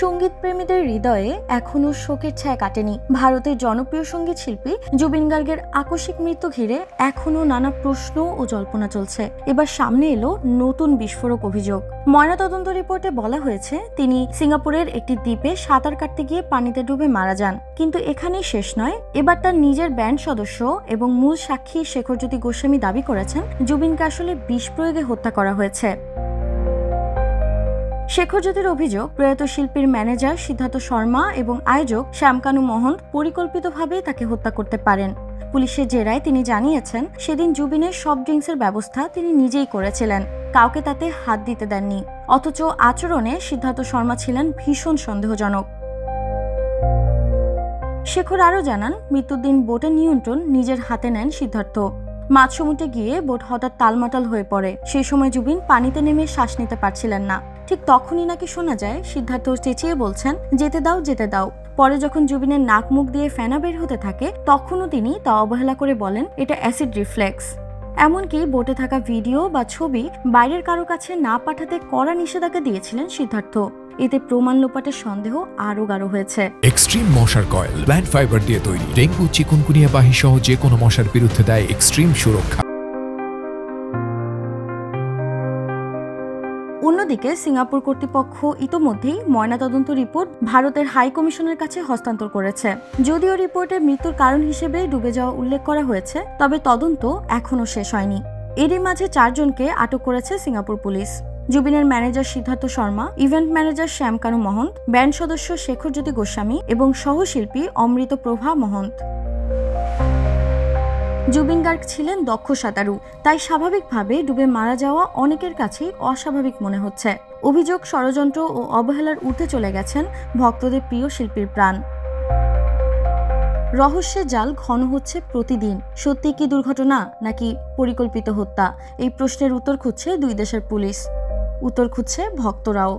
সঙ্গীত প্রেমীদের হৃদয়ে এখনো শোকের ছায়া কাটেনি। ভারতের জনপ্রিয় সঙ্গীত শিল্পী জুবিন গার্গের আকস্মিক মৃত্যু ঘিরে এখনো নানা প্রশ্ন ও জল্পনা চলছে। এবার সামনে এলো নতুন বিস্ফোরক অভিযোগ। ময়নাতদন্ত রিপোর্টে বলা হয়েছে তিনি সিঙ্গাপুরের একটি দ্বীপে সাঁতার কাটতে গিয়ে পানিতে ডুবে মারা যান। কিন্তু এখানেই শেষ নয়, এবার তার নিজের ব্যান্ড সদস্য এবং মূল সাক্ষী শেখরজ্যোতি গোস্বামী দাবি করেছেন জুবিনকে আসলে বিষ প্রয়োগে হত্যা করা হয়েছে। শেখরজ্যোতির অভিযোগ, প্রয়াত শিল্পীর ম্যানেজার সিদ্ধার্থ শর্মা এবং আয়োজক শ্যামকানু মহন্ত পরিকল্পিতভাবে তাকে হত্যা করতে পারেন। পুলিশের জেরায় তিনি জানিয়েছেন সেদিন জুবিনের সফট ড্রিঙ্কসের ব্যবস্থা তিনি নিজেই করেছিলেন, কাউকে তাতে হাত দিতে দেননি। অথচ আচরণে সিদ্ধার্থ শর্মা ছিলেন ভীষণ সন্দেহজনক। শেখর আরও জানান, মৃত্যুর দিন বোটের নিয়ন্ত্রণ নিজের হাতে নেন সিদ্ধার্থ। মাঝ সমুদ্রে গিয়ে বোট হঠাৎ টালমাটাল হয়ে পড়ে। সেই সময় জুবিন পানিতে নেমে শ্বাস নিতে পারছিলেন না। ঠিক তখনই নাকি শোনা যায় সিদ্ধার্থ চেঁচিয়ে বলছেন, যেতে দাও যেতে দাও। পরে যখন জুবিনের নাক মুখ দিয়ে ফেনা বের হতে থাকে তখনও তিনি তা অবহেলা করে বলেন এটা অ্যাসিড রিফ্লেক্স। এমনকি বোটে থাকা ভিডিও বা ছবি বাইরের কারো কাছে না পাঠাতে কড়া নিষেধাজ্ঞা দিয়েছিলেন সিদ্ধার্থ। এতে প্রমাণ লোপাটের সন্দেহ আরও গাঢ় হয়েছে। এক্সট্রিম মশার কয়েল প্ল্যান্ট ফাইবার দিয়ে তৈরি, ডেঙ্গু, চিকুনগুনিয়া বাহি সহ যে কোনো মশার বিরুদ্ধে দেয় এক্সট্রিম সুরক্ষা। অন্যদিকে সিঙ্গাপুর কর্তৃপক্ষ ইতোমধ্যেই ময়নাতদন্ত রিপোর্ট ভারতের হাই কমিশনের কাছে হস্তান্তর করেছে। যদিও রিপোর্টে মৃত্যুর কারণ হিসেবে ডুবে যাওয়া উল্লেখ করা হয়েছে, তবে তদন্ত এখনও শেষ হয়নি। এরই মাঝে 4 জনকে আটক করেছে সিঙ্গাপুর পুলিশ। জুবিনের manager Siddhartha Sharma, event manager Shyamkanu Mahanta, band সদস্য শেখরজ্যোতি গোস্বামী এবং সহশিল্পী অমৃতপ্রভা মহন্ত। জুবিন গার্গ ছিলেন দক্ষ সাঁতারু, তাই স্বাভাবিকভাবে ডুবে মারা যাওয়া অনেকের কাছেই অস্বাভাবিক মনে হচ্ছে। অভিযোগ, ষড়যন্ত্র ও অবহেলার ঊর্ধ্বে চলে গেছেন ভক্তদের প্রিয় শিল্পীর প্রাণ। রহস্যের জাল ঘন হচ্ছে প্রতিদিন। সত্যি কি দুর্ঘটনা নাকি পরিকল্পিত হত্যা? এই প্রশ্নের উত্তর খুঁজছে দুই দেশের পুলিশ, উত্তর খুঁজছে ভক্তরাও।